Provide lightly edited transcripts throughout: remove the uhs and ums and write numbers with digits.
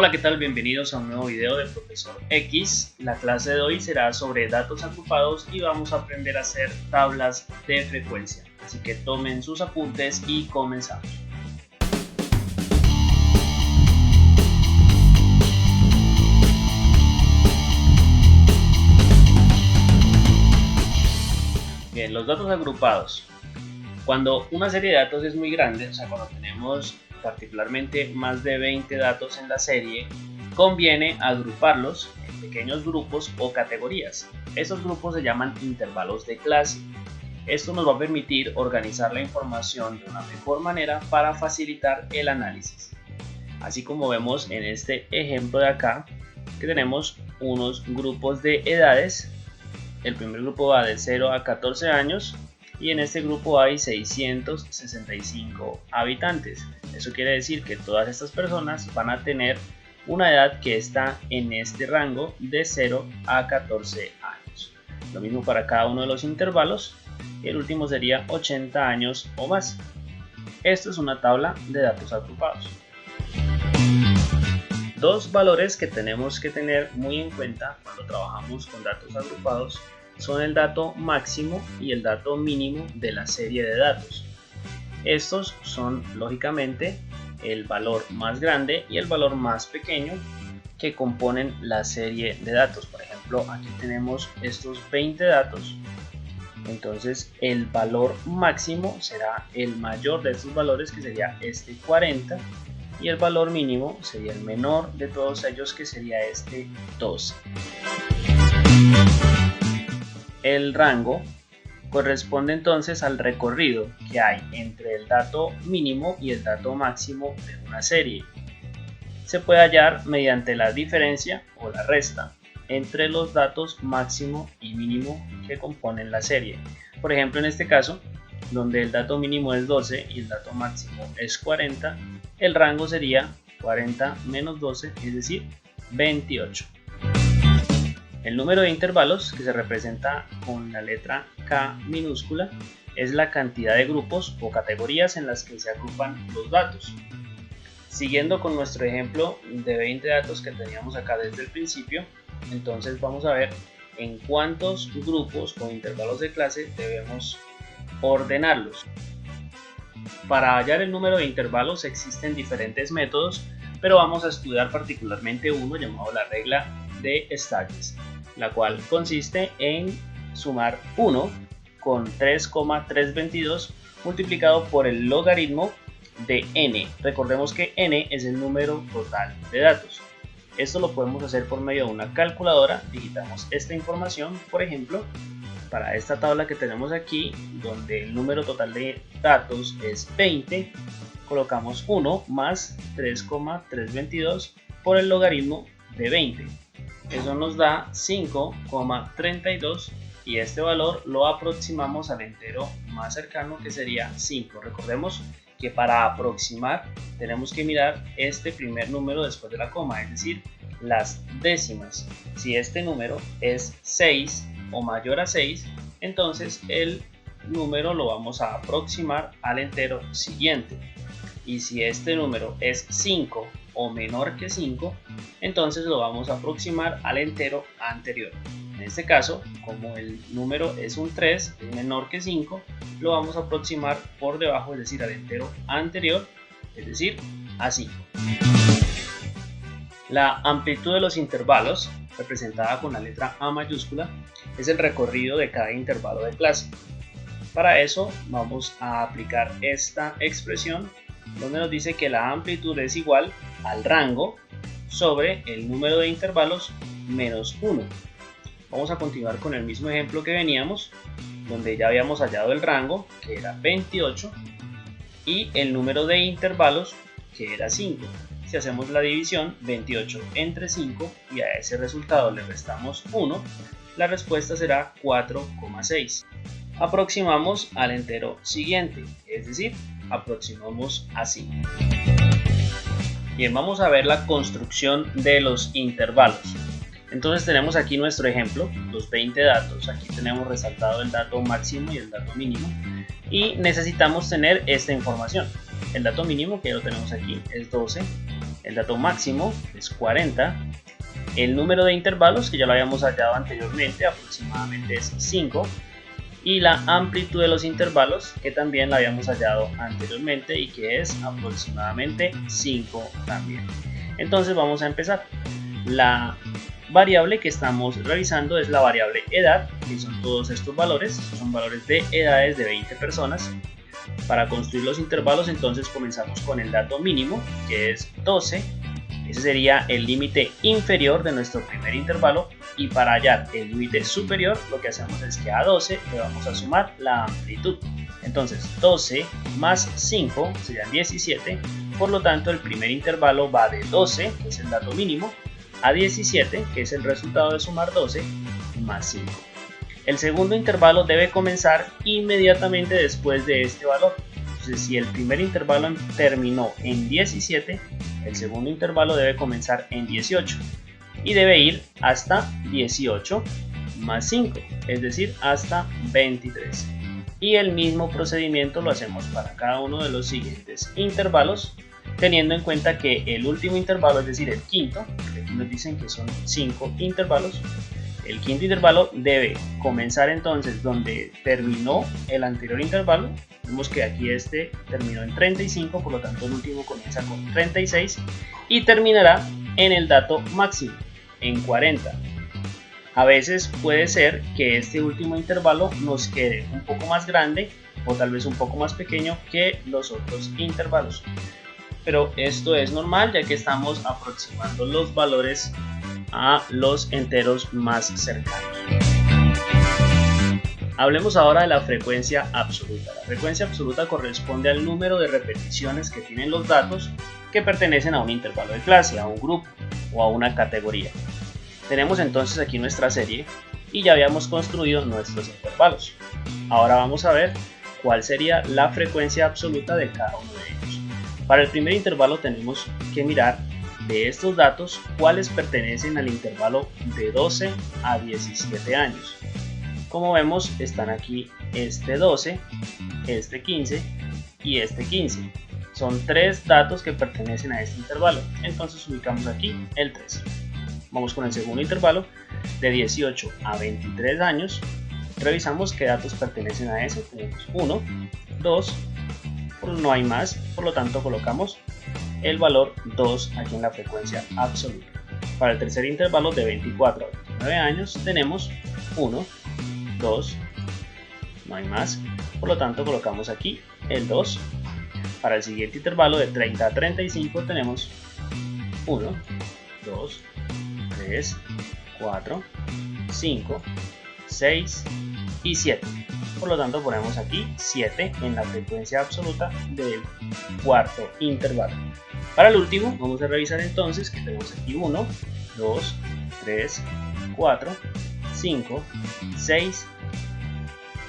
Hola, ¿qué tal? Bienvenidos a un nuevo video del Profesor X. La clase de hoy será sobre datos agrupados y vamos a aprender a hacer tablas de frecuencia. Así que tomen sus apuntes y comenzamos. Bien, los datos agrupados. Cuando una serie de datos es muy grande, o sea, cuando tenemos particularmente más de 20 datos en la serie, conviene agruparlos en pequeños grupos o categorías. Estos grupos se llaman intervalos de clase. Esto nos va a permitir organizar la información de una mejor manera para facilitar el análisis. Así como vemos en este ejemplo de acá, que tenemos unos grupos de edades. El primer grupo va de 0 a 14 años y en este grupo hay 665 habitantes. Eso quiere decir que todas estas personas van a tener una edad que está en este rango de 0 a 14 años. Lo mismo para cada uno de los intervalos y el último sería 80 años o más. Esto es una tabla de datos agrupados. Dos valores que tenemos que tener muy en cuenta cuando trabajamos con datos agrupados son el dato máximo y el dato mínimo de la serie de datos. Estos son lógicamente el valor más grande y el valor más pequeño que componen la serie de datos. Por ejemplo, aquí tenemos estos 20 datos. Entonces el valor máximo será el mayor de estos valores, que sería este 40, y el valor mínimo sería el menor de todos ellos, que sería este 12. El rango corresponde entonces al recorrido que hay entre el dato mínimo y el dato máximo de una serie. Se puede hallar mediante la diferencia o la resta entre los datos máximo y mínimo que componen la serie. Por ejemplo, en este caso, donde el dato mínimo es 12 y el dato máximo es 40, el rango sería 40 menos 12, es decir, 28. El número de intervalos, que se representa con la letra K minúscula, es la cantidad de grupos o categorías en las que se agrupan los datos. Siguiendo con nuestro ejemplo de 20 datos que teníamos acá desde el principio, entonces vamos a ver en cuántos grupos o intervalos de clase debemos ordenarlos. Para hallar el número de intervalos existen diferentes métodos, pero vamos a estudiar particularmente uno llamado la regla de Staggs, la cual consiste en sumar 1 con 3,322 multiplicado por el logaritmo de n. Recordemos que n es el número total de datos. Esto lo podemos hacer por medio de una calculadora. Digitamos esta información, por ejemplo, para esta tabla que tenemos aquí, donde el número total de datos es 20, colocamos 1 más 3,322 por el logaritmo de 20. Eso nos da 5,32 y este valor lo aproximamos al entero más cercano, que sería 5. Recordemos que para aproximar tenemos que mirar este primer número después de la coma, es decir, las décimas. Si este número es 6 o mayor a 6, entonces el número lo vamos a aproximar al entero siguiente. Y si este número es 5 o menor que 5, entonces lo vamos a aproximar al entero anterior. En este caso, como el número es un 3, es menor que 5, lo vamos a aproximar por debajo, es decir, al entero anterior, es decir, a 5. La amplitud de los intervalos, representada con la letra A mayúscula, es el recorrido de cada intervalo de clase. Para eso vamos a aplicar esta expresión, donde nos dice que la amplitud es igual al rango sobre el número de intervalos menos 1. Vamos a continuar con el mismo ejemplo que veníamos, donde ya habíamos hallado el rango, que era 28, y el número de intervalos, que era 5. Si hacemos la división 28 entre 5 y a ese resultado le restamos 1, la respuesta será 4,6. Aproximamos al entero siguiente, es decir, aproximamos a 5. Bien, vamos a ver la construcción de los intervalos. Entonces tenemos aquí nuestro ejemplo, los 20 datos. Aquí tenemos resaltado el dato máximo y el dato mínimo. Y necesitamos tener esta información. El dato mínimo, que ya lo tenemos aquí, es 12. el dato máximo es 40, el número de intervalos, que ya lo habíamos hallado anteriormente, aproximadamente es 5, y la amplitud de los intervalos, que también la habíamos hallado anteriormente y que es aproximadamente 5 también. Entonces vamos a empezar. La variable que estamos realizando es la variable edad, que son todos estos valores, son valores de edades de 20 personas. Para construir los intervalos entonces comenzamos con el dato mínimo, que es 12, ese sería el límite inferior de nuestro primer intervalo, y para hallar el límite superior lo que hacemos es que a 12 le vamos a sumar la amplitud. Entonces 12 más 5 serían 17, por lo tanto el primer intervalo va de 12, que es el dato mínimo, a 17, que es el resultado de sumar 12 más 5. El segundo intervalo debe comenzar inmediatamente después de este valor. Entonces, si el primer intervalo terminó en 17, el segundo intervalo debe comenzar en 18 y debe ir hasta 18 más 5, es decir, hasta 23. Y el mismo procedimiento lo hacemos para cada uno de los siguientes intervalos, teniendo en cuenta que el último intervalo, es decir, el quinto, porque aquí nos dicen que son 5 intervalos, el quinto intervalo debe comenzar entonces donde terminó el anterior intervalo. Vemos que aquí este terminó en 35, por lo tanto el último comienza con 36 y terminará en el dato máximo, en 40. A veces puede ser que este último intervalo nos quede un poco más grande o tal vez un poco más pequeño que los otros intervalos. Pero esto es normal, ya que estamos aproximando los valores a los enteros más cercanos. Hablemos ahora de la frecuencia absoluta. La frecuencia absoluta corresponde al número de repeticiones que tienen los datos que pertenecen a un intervalo de clase, a un grupo o a una categoría. Tenemos entonces aquí nuestra serie y ya habíamos construido nuestros intervalos. Ahora vamos a ver cuál sería la frecuencia absoluta de cada uno de ellos. Para el primer intervalo tenemos que mirar de estos datos cuáles pertenecen al intervalo de 12 a 17 años. Como vemos, están aquí este 12, este 15 y este 15. Son 3 datos que pertenecen a este intervalo, entonces ubicamos aquí el 3. Vamos con el segundo intervalo de 18 a 23 años. Revisamos qué datos pertenecen a ese. Tenemos 1, 2, no hay más, por lo tanto colocamos el valor 2 aquí en la frecuencia absoluta. Para el tercer intervalo de 24 a 29 años tenemos 1, 2, no hay más, por lo tanto colocamos aquí el 2. Para el siguiente intervalo de 30 a 35 tenemos 1, 2, 3, 4, 5, 6 y 7. Por lo tanto ponemos aquí 7 en la frecuencia absoluta del cuarto intervalo. Para el último vamos a revisar entonces que tenemos aquí 1, 2, 3, 4, 5,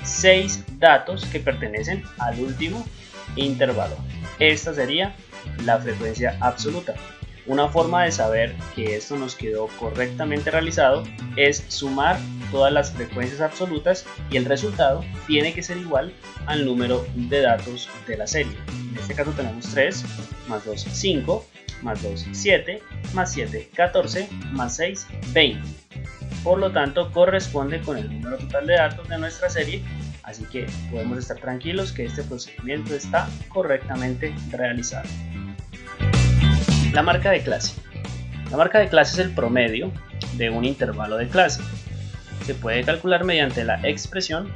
6 datos que pertenecen al último intervalo. Esta sería la frecuencia absoluta. Una forma de saber que esto nos quedó correctamente realizado es sumar todas las frecuencias absolutas y el resultado tiene que ser igual al número de datos de la serie. En este caso tenemos 3, más 2, 5, más 2, 7, más 7, 14, más 6, 20. Por lo tanto, corresponde con el número total de datos de nuestra serie, así que podemos estar tranquilos que este procedimiento está correctamente realizado. La marca de clase. La marca de clase es el promedio de un intervalo de clase. Se puede calcular mediante la expresión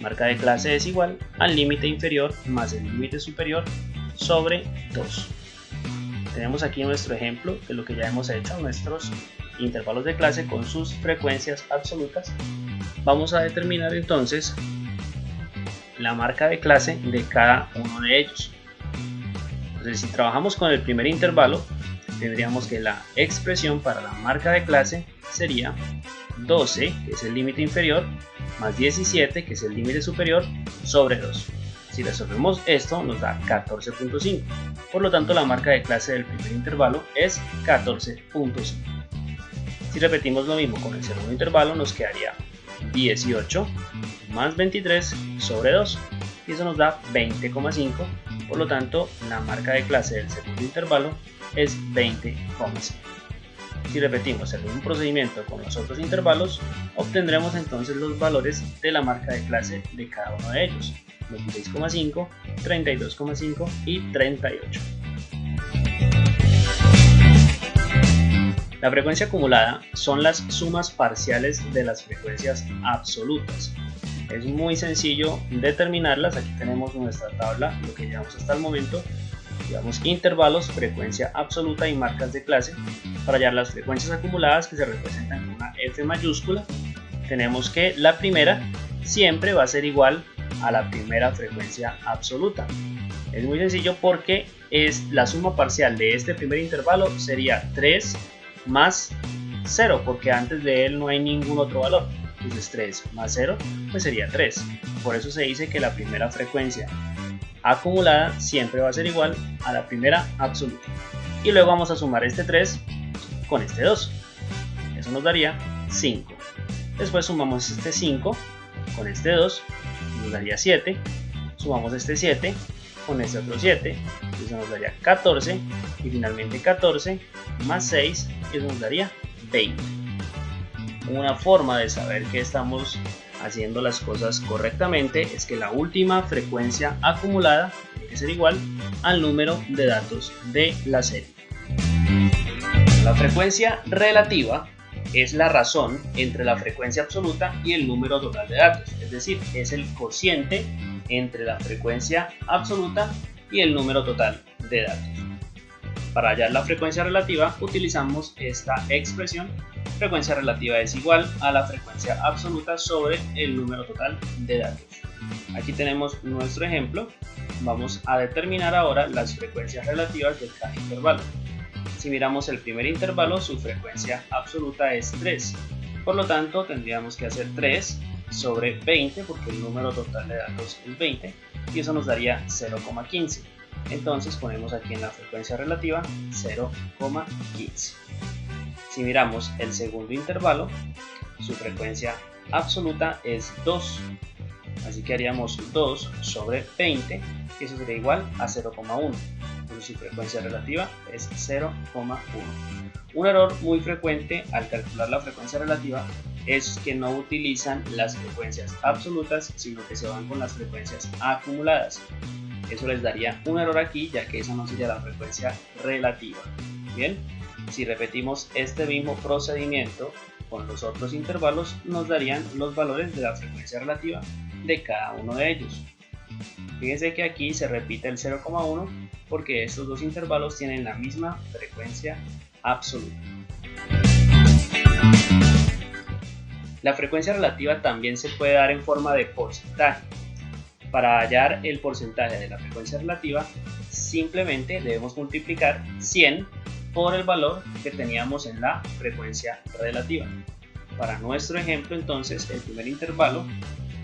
marca de clase es igual al límite inferior más el límite superior sobre 2. Tenemos aquí nuestro ejemplo de lo que ya hemos hecho, nuestros intervalos de clase con sus frecuencias absolutas. Vamos a determinar entonces la marca de clase de cada uno de ellos. Entonces, si trabajamos con el primer intervalo, tendríamos que la expresión para la marca de clase sería 12, que es el límite inferior, más 17, que es el límite superior, sobre 2. Si resolvemos esto, nos da 14.5. Por lo tanto, la marca de clase del primer intervalo es 14.5. Si repetimos lo mismo con el segundo intervalo, nos quedaría 18 más 23 sobre 2. Y eso nos da 20,5. Por lo tanto, la marca de clase del segundo intervalo es 20,5. Si repetimos el mismo procedimiento con los otros intervalos, obtendremos entonces los valores de la marca de clase de cada uno de ellos: 26,5, 32,5 y 38. La frecuencia acumulada son las sumas parciales de las frecuencias absolutas. Es muy sencillo determinarlas. Aquí tenemos nuestra tabla, lo que llevamos hasta el momento. Llevamos intervalos, frecuencia absoluta y marcas de clase. Para hallar las frecuencias acumuladas, que se representan con una F mayúscula, tenemos que la primera siempre va a ser igual a la primera frecuencia absoluta. Es muy sencillo porque la suma parcial de este primer intervalo sería 3 más 0, porque antes de él no hay ningún otro valor. Entonces 3 más 0 pues sería 3. Por eso se dice que la primera frecuencia acumulada siempre va a ser igual a la primera absoluta. Y luego vamos a sumar este 3 con este 2. Eso nos daría 5. Después sumamos este 5 con este 2, nos daría 7. Sumamos este 7 con este otro 7, eso nos daría 14. Y finalmente 14 más 6, eso nos daría 20. Una forma de saber que estamos haciendo las cosas correctamente es que la última frecuencia acumulada tiene que ser igual al número de datos de la serie. La frecuencia relativa es la razón entre la frecuencia absoluta y el número total de datos, es decir, es el cociente entre la frecuencia absoluta y el número total de datos. Para hallar la frecuencia relativa utilizamos esta expresión: frecuencia relativa es igual a la frecuencia absoluta sobre el número total de datos. Aquí tenemos nuestro ejemplo. Vamos a determinar ahora las frecuencias relativas de cada intervalo. Si miramos el primer intervalo, su frecuencia absoluta es 3. Por lo tanto, tendríamos que hacer 3 sobre 20, porque el número total de datos es 20, y eso nos daría 0,15. Entonces ponemos aquí en la frecuencia relativa 0,15. Si miramos el segundo intervalo, su frecuencia absoluta es 2. Así que haríamos 2 sobre 20, y eso sería igual a 0,1. Entonces su frecuencia relativa es 0,1. Un error muy frecuente al calcular la frecuencia relativa es que no utilizan las frecuencias absolutas, sino que se van con las frecuencias acumuladas. Eso les daría un error aquí, ya que esa no sería la frecuencia relativa. Bien, si repetimos este mismo procedimiento con los otros intervalos, nos darían los valores de la frecuencia relativa de cada uno de ellos. Fíjense que aquí se repite el 0,1 porque estos dos intervalos tienen la misma frecuencia absoluta. La frecuencia relativa también se puede dar en forma de porcentaje. Para hallar el porcentaje de la frecuencia relativa, simplemente debemos multiplicar 100 por el valor que teníamos en la frecuencia relativa. Para nuestro ejemplo, entonces, el primer intervalo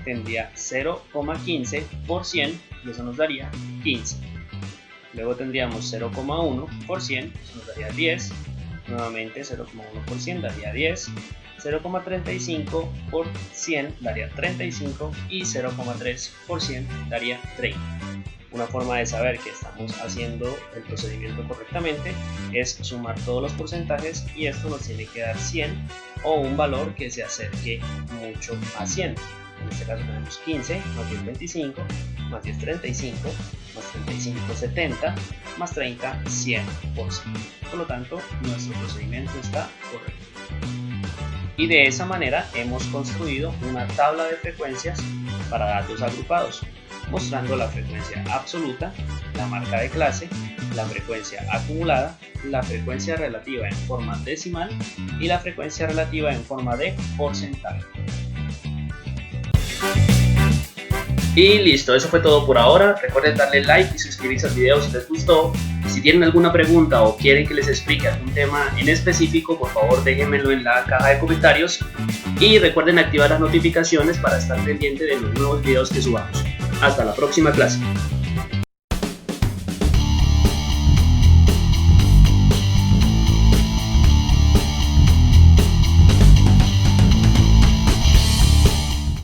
tendría 0,15 por 100, y eso nos daría 15. Luego tendríamos 0,1 por 100, eso nos daría 10. Nuevamente 0,1 por 100 daría 10. 0,35 por 100 daría 35 y 0,3 por 100 daría 30. Una forma de saber que estamos haciendo el procedimiento correctamente es sumar todos los porcentajes, y esto nos tiene que dar 100 o un valor que se acerque mucho a 100. En este caso tenemos 15 más 10 25, más 10 35, más 35 70, más 30 100%. Por lo tanto, nuestro procedimiento está correcto. Y de esa manera hemos construido una tabla de frecuencias para datos agrupados, mostrando la frecuencia absoluta, la marca de clase, la frecuencia acumulada, la frecuencia relativa en forma decimal y la frecuencia relativa en forma de porcentaje. Y listo, eso fue todo por ahora. Recuerden darle like y suscribirse al video si les gustó. Si tienen alguna pregunta o quieren que les explique algún tema en específico, por favor déjenmelo en la caja de comentarios. Y recuerden activar las notificaciones para estar pendiente de los nuevos videos que subamos. Hasta la próxima clase.